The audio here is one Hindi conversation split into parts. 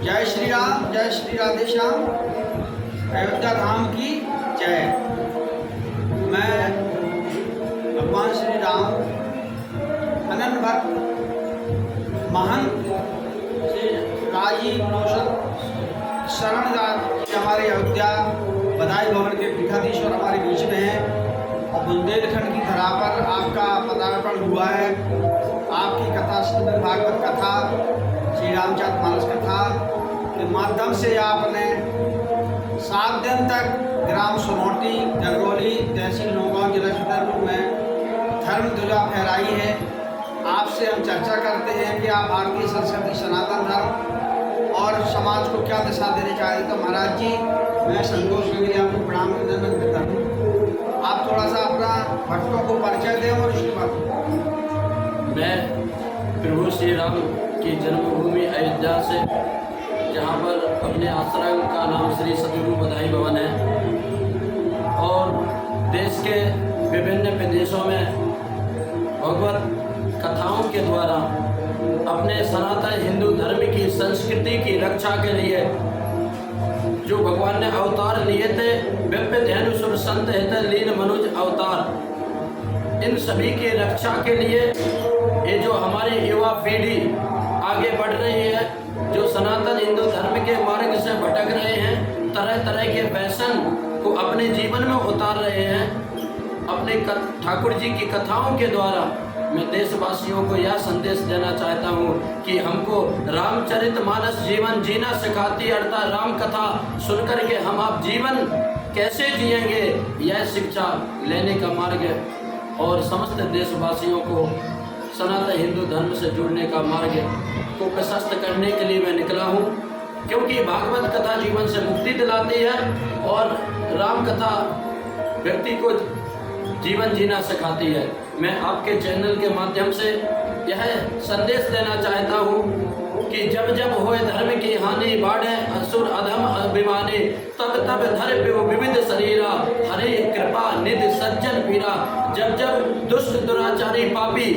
जय श्री राम, जय श्री राधे श्याम, अयोध्या धाम की जय। मैं भगवान श्री राम अनंत भक्त महंत श्री राजीव रोशन शरणदास हमारे अयोध्या बधाई भवन के पीठाधीश्वर हमारे बीच में हैं और बुंदेलखंड की धरा पर आपका पदार्पण हुआ है। आपकी कथा श्रीमद् भागवत कथा, श्री रामचरितमानस कथा के माध्यम से आपने 7 दिन तक ग्राम सोनौटी, जगरौली, तहसील नौगांव, जिला छतरपुर में धर्म ध्वजा फहराई है। आपसे हम चर्चा करते हैं कि आप भारतीय संस्कृति, सनातन धर्म और समाज को क्या दिशा देना चाहते। तो महाराज जी, मैं संतोष के लिए आपको प्रणाम निवेदन करता हूँ। आप थोड़ा सा अपना भक्तों को परिचय दें और उसके बाद। मैं प्रभु श्री राम की जन्मभूमि अयोध्या से, जहाँ पर अपने आश्रम का नाम श्री सतगुरु बधाई भवन है, और देश के विभिन्न प्रदेशों में भगवत कथाओं के द्वारा अपने सनातन हिंदू धर्म की संस्कृति की रक्षा के लिए जो भगवान ने अवतार लिए थे, व्यप्य धेनु सुर संत हित लीन मनुज अवतार, इन सभी की रक्षा के लिए ये जो हमारी युवा पीढ़ी आगे बढ़ रही है, जो सनातन हिंदू धर्म के मार्ग से भटक रहे हैं, तरह तरह के फैशन को अपने जीवन में उतार रहे हैं, अपने ठाकुर जी की कथाओं के द्वारा मैं देशवासियों को यह संदेश देना चाहता हूँ कि हमको रामचरितमानस जीवन जीना सिखाती, अर्थात राम कथा सुनकर के हम आप जीवन कैसे जिएंगे, यह शिक्षा लेने का मार्ग है। और समस्त देशवासियों को सनातन हिंदू धर्म से जुड़ने का मार्ग को प्रशस्त करने के लिए मैं निकला हूँ, क्योंकि भागवत कथा जीवन से मुक्ति दिलाती है और राम कथा व्यक्ति को जीवन जीना सिखाती है। मैं आपके चैनल के माध्यम से यह संदेश देना चाहता हूँ कि जब जब होए धर्म की हानि, बाढ़े असुर अधम अभिमानी, तब तब धर विविध शरीरा, हरे कृपा निधि सज्जन पीरा। जब जब दुष्ट दुराचारी पापी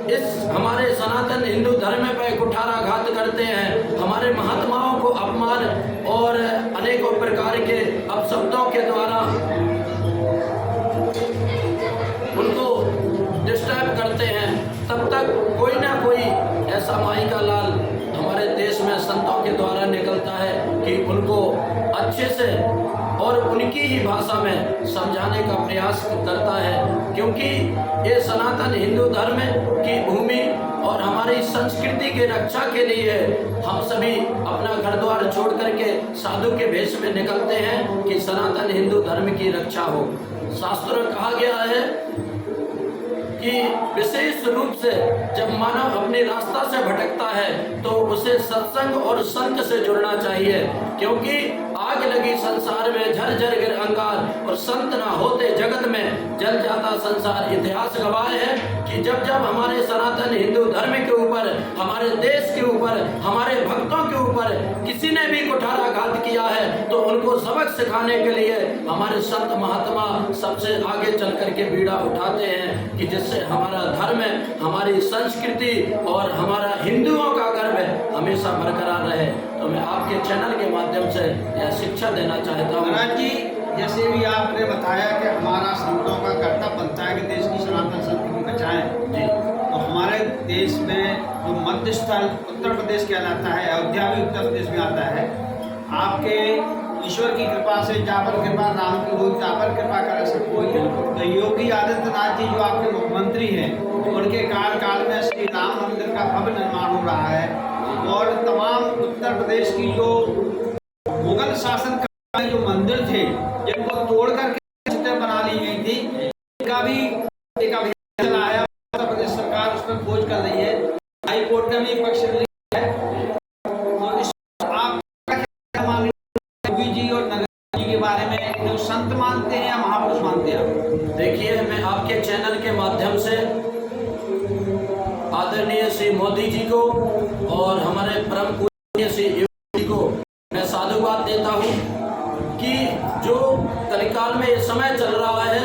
इस हमारे सनातन हिंदू धर्म पर कुठाराघात करते हैं, हमारे महात्माओं को अपमान और अनेकों प्रकार के अपशब्दों के द्वारा उनको डिस्टर्ब करते हैं, तब तक कोई ना कोई ऐसा माई का लाल हमारे देश में संतों के द्वारा निकलता है कि उनको अच्छे से और उनकी ही भाषा में समझाने का प्रयास करता है, क्योंकि ये सनातन हिंदू धर्म की भूमि और हमारी संस्कृति की रक्षा के लिए हम सभी अपना घर द्वार छोड़ करके साधु के भेष में निकलते हैं कि सनातन हिंदू धर्म की रक्षा हो। शास्त्रों में कहा गया है कि विशेष रूप से जब मानव अपने रास्ता से भटकता है तो उसे सत्संग और संत से जुड़ना चाहिए, क्योंकि आग लगी संसार में झरझर गिर अंगार, और संत ना होते जगत में जल जाता संसार। इतिहास गवाह है कि जब जब हमारे सनातन हिंदू धर्म के ऊपर, हमारे देश के ऊपर, हमारे भक्तों के ऊपर किसी ने भी कुठाराघात किया है तो उनको सबक सिखाने के लिए हमारे संत महात्मा सबसे आगे चल करके बीड़ा उठाते हैं कि जिससे हमारा धर्म, हमारी संस्कृति और हमारा हिंदुओं का गर्व हमेशा बरकरार रहे। तो मैं आपके चैनल के माध्यम से यह शिक्षा देना चाहता हूँ। महाराज जी, जैसे भी आपने बताया कि हमारा संतों का कर्तव्य बनता है कि देश की सनातन संस्कृति बचाएं जी, तो हमारे देश में जो मध्य स्थल उत्तर प्रदेश कहलाता है, अयोध्या भी उत्तर प्रदेश में आता है। आपके ईश्वर की कृपा से जापर कृपा राम की हो, तापर कृपा कर सब कोई। तो योगी आदित्यनाथ जी जो आपके मुख्यमंत्री हैं, उनके कार्यकाल में श्री राम मंदिर का भव्य निर्माण हो रहा है, और तमाम उत्तर प्रदेश की जो मुगल शासन का जो मंदिर थे जिनको तोड़ करके बना ली गई थी, इनका भी एक अभियान चलाया। उत्तर प्रदेश सरकार उस पर खोज कर रही है, हाई कोर्ट का भी पक्ष लिया है। तो इस आप योगी जी और नगर जी के बारे में जो संत मानते हैं या महापुरुष मानते हैं? देखिए, मैं आपके चैनल के माध्यम से आदरणीय श्री मोदी जी को और हमारे परम पूज्य श्री योगी जी को मैं साधुवाद देता हूँ कि जो कलिकाल में ये समय चल रहा है,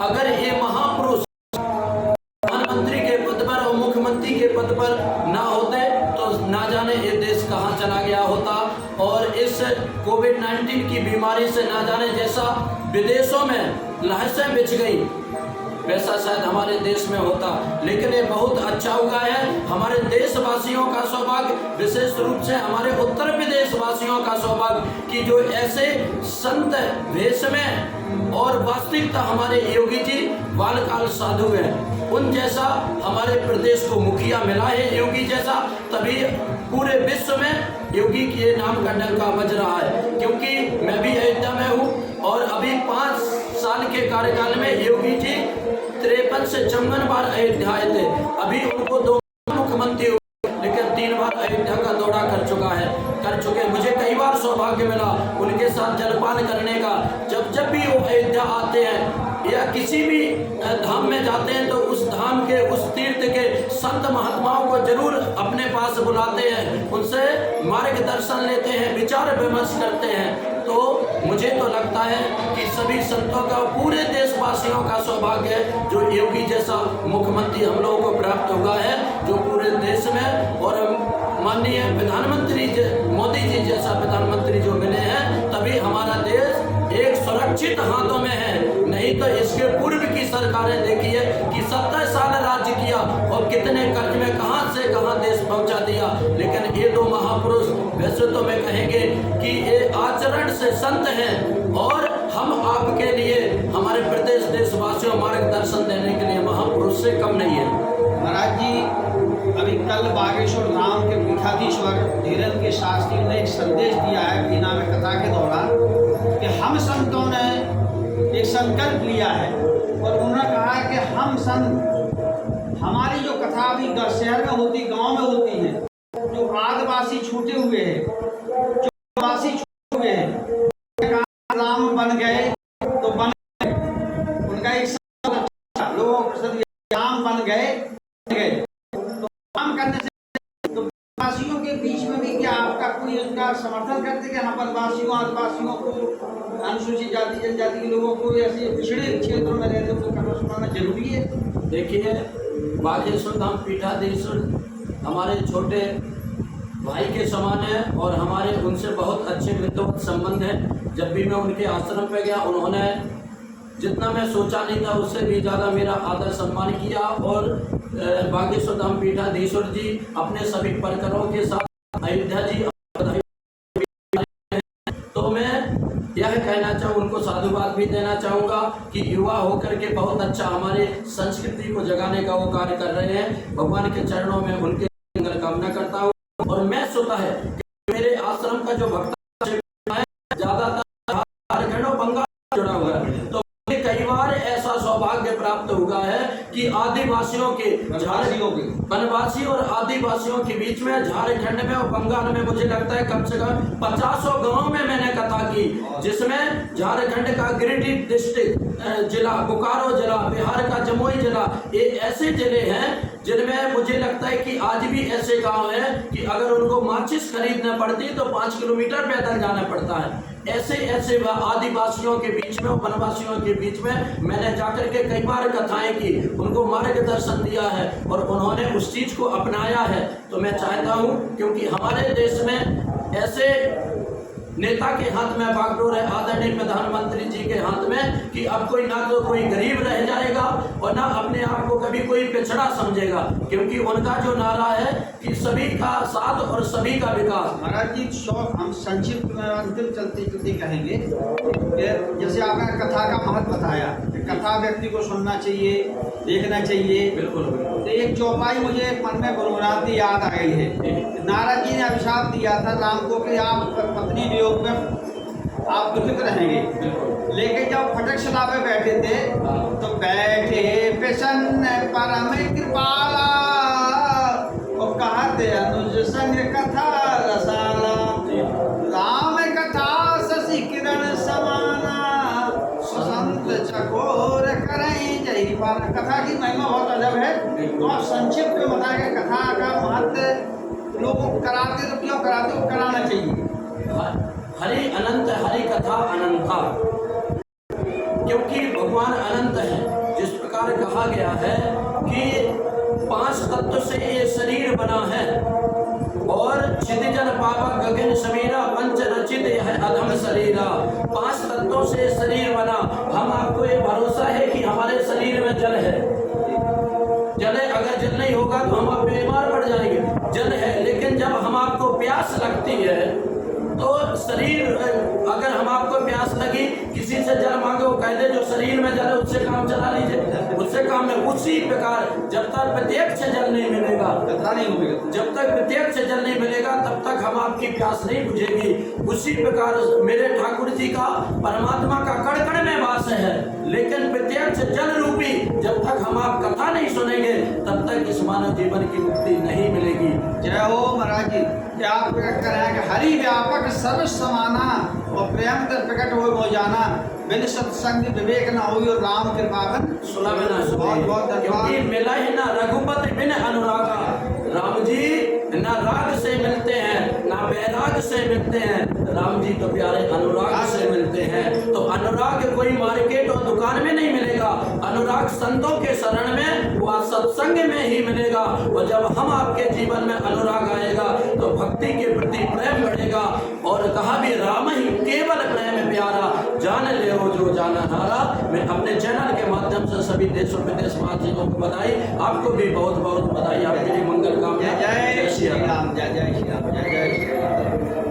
अगर ये महापुरुष प्रधानमंत्री के पद पर और मुख्यमंत्री के पद पर ना होते तो ना जाने ये देश कहाँ चला गया होता, और इस कोविड-19 की बीमारी से ना जाने जैसा विदेशों में लहसें बिछ गई वैसा शायद हमारे देश में होता। लेकिन ये बहुत अच्छा हुआ है, हमारे देशवासियों का सौभाग्य, विशेष रूप से हमारे उत्तर प्रदेश वासियों का सौभाग्य कि जो ऐसे संत वेश में और वास्तविकता हमारे योगी जी बालकाल साधु हैं, उन जैसा हमारे प्रदेश को मुखिया मिला है योगी जैसा, तभी पूरे विश्व में योगी के नाम का डंका बज रहा है। क्योंकि मैं भी अयोध्या में हूँ और अभी 5 साल के कार्यकाल में योगी जी 53 से 54 बार अयोध्या आए थे। अभी उनको 2 मुख्यमंत्री हुए, लेकिन 3 बार अयोध्या का दौरा कर चुके। मुझे कई बार सौभाग्य मिला उनके साथ जलपान करने का। जब भी वो अयोध्या आते हैं या किसी भी धाम में जाते हैं तो उस धाम के, उस तीर्थ के संत महात्माओं को जरूर अपने पास बुलाते हैं, उनसे मार्गदर्शन लेते हैं, विचार विमर्श करते हैं। तो मुझे तो लगता है कि सभी संतों का, पूरे देशवासियों का सौभाग्य है जो योगी जैसा मुख्यमंत्री हम लोगों को प्राप्त हुआ है, जो पूरे देश में, और माननीय प्रधानमंत्री मोदी जी जैसा प्रधानमंत्री जो मिले हैं, तभी हमारा देश एक सुरक्षित हाथों में है। नहीं तो इसके पूर्व की सरकारें देखिए कि 70 साल राज्य किया और कितने कर्ज में कहां से कहां देश पहुंचा दिया। लेकिन ये 2 महापुरुष वैसे तो मैं कहेंगे कि ये आचरण से संत हैं, और हम आपके लिए, हमारे प्रदेश देशवासियों मार्गदर्शन देने के लिए महापुरुष से कम नहीं है। महाराज जी, अभी कल बागेश्वर धाम के पीठाधीश्वर धीरेन्द्र के शास्त्री ने एक संदेश दिया है बिना में कथा के दौरान कि हम संतों ने एक संकल्प लिया है, और उन्होंने कहा है कि हम संत, हमारी जो कथा अभी शहर में होती, गांव में होती है, जो आदिवासी छूटे हुए हैं, जो आदिवासी छूटे हुए हैं, राम बन गए तो बन गए, उनका एक लोग राम बन गए तो काम करने से, तो वासियों के बीच में भी क्या आपका कोई उनका समर्थन करते कि हाँ वनवासियों, आदिवासियों को, अनुसूचित जाति जनजाति के लोगों को, ऐसे पिछड़े क्षेत्रों में रहते हुए करना सुनाना जरूरी है? देखिए, बागेश्वर धाम पीठाधीश्वर हमारे छोटे भाई के समान है और हमारे उनसे बहुत अच्छे मित्रवत संबंध हैं। जब भी मैं उनके आश्रम पे गया, उन्होंने जितना मैं सोचा नहीं था उससे भी ज़्यादा मेरा आदर सम्मान किया, और बागेश्वर धाम पीठाधीश्वर जी अपने सभी परिकरों के साथ अयोध्या जी, तो मैं यह कहना चाहूँ, उनको साधुवाद भी देना चाहूँगा कि युवा होकर के बहुत अच्छा हमारे संस्कृति को जगाने का वो कार्य कर रहे हैं। भगवान के चरणों में उनके मंगल कामना करता हूँ। और मैं सोता है कि मेरे आश्रम का जो भक्त है ज़्यादातर झारखंड और बंगाल जुड़ा हुआ है, तो कई बार ऐसा सौभाग्य प्राप्त हुआ है कि आदिवासियों के, वनवासी और आदिवासियों के बीच में झारखंड में और बंगाल में मुझे लगता है कम से कम 50 गांव में मैंने कथा की, जिसमें झारखंड का गिरिडीह डिस्ट्रिक्ट जिला, बोकारो जिला, बिहार का जमुई जिला, ये ऐसे जिले हैं जिनमें मुझे लगता है कि आज भी ऐसे गांव हैं कि अगर उनको माचिस खरीदना पड़ती तो 5 किलोमीटर पैदल जाना पड़ता है। ऐसे आदिवासियों के बीच में और वनवासियों के बीच में मैंने जाकर के कई बार कथाएं की, उनको मार्गदर्शन दिया है और उन्होंने उस चीज को अपनाया है। तो मैं चाहता हूं, क्योंकि हमारे देश में ऐसे नेता के हाथ में बागडोर है, आदरणीय प्रधानमंत्री जी के हाथ में, कि अब कोई ना तो कोई गरीब रह जाएगा और ना अपने आप को कभी कोई पिछड़ा समझेगा, क्योंकि उनका जो नारा है कि सभी का साथ और सभी का विकास। महाराज जी, हम संक्षिप्त में अंतिम चलते चलते कहेंगे, जैसे आपने कथा का महत्व बताया, कथा व्यक्ति को सुनना चाहिए, देखना चाहिए। बिल्कुल। तो एक चौपाई मुझे मन में गुनगुनाती याद आ गई है। नारद जी ने अभिशाप दिया था राम को कि आप पत्नी वियोग में आप दुखित रहेंगे, लेकिन जब फटक शिला पे बैठे थे तो बैठे प्रसन्न परम कृपाला और कहते अनुज संग कथा रसाला, राम कथा शशि किरण समाना, संत चकोर करें जय पार। कथा की महिमा बहुत अजब है, तो आप संक्षिप्त में बताएंगे कथा का महत्व लोग कराते तो क्यों कराते, वो कराना चाहिए। हरि अनंत, हरि कथा अनंता, क्योंकि भगवान अनंत है। जिस प्रकार कहा गया है कि 5 तत्व से ये शरीर बना है और गगन समीरा पंच रचित है अधम शरीरा। 5 तत्वों से शरीर बना। हम आपको ये भरोसा है कि हमारे शरीर में जल है। जल है, अगर जल नहीं होगा तो हम आप बीमार पड़ जाएंगे। जल है, लेकिन जब हम आपको प्यास लगती है तो शरीर, अगर हम आपको प्यास लगी, किसी से जल मांगे, वो कह दे जो शरीर में जल है उससे काम चला लीजिए, उससे काम में। उसी प्रकार जब तक प्रत्यक्ष जल नहीं मिलेगा, कथा नहीं होगी, जब तक प्रत्यक्ष जल नहीं मिलेगा तब तक हम आपकी प्यास नहीं बुझेगी। उसी प्रकार मेरे ठाकुर जी का, परमात्मा का कण कण में वास है, लेकिन प्रत्यक्ष जल रूपी जब तक हम आप कथा नहीं सुनेंगे तब तक इस मानव जीवन की मुक्ति नहीं मिलेगी। जय हो महाराज जी। क्या आप प्रकट कर रहे हैं कि हरि व्यापक सर्व समाना और प्रेम कर प्रकट हो जाना, बिन सत्संग विवेक न होई और राम कृपा बन सुना में ना सुने। बहुत बहुत क्योंकि धन्यवाद। मिला है ना रघुपति बिन अनुरागा। राम जी ना राग से मिलते हैं ना वैराग से मिलते हैं, राम जी तो प्यारे अनुराग से मिलते हैं। तो अनुराग कोई मार्केट और दुकान में नहीं मिलेगा, अनुराग संतों के शरण में, वह सत्संग में ही मिलेगा। और जब हम आपके जीवन में अनुराग आएगा तो भक्ति के प्रति प्रेम बढ़ेगा। और कहा भी राम ही केवल प्रेम प्यारा, जान ले हो जो जाना हारा। मैं अपने चैनल के माध्यम से सभी देश और विदेश वासियों को बधाई, आपको भी बहुत बहुत बधाई। आपके लिए मंगल कामना। जय जय श्री राम, जय जय श्री राम, जय जय श्री राम।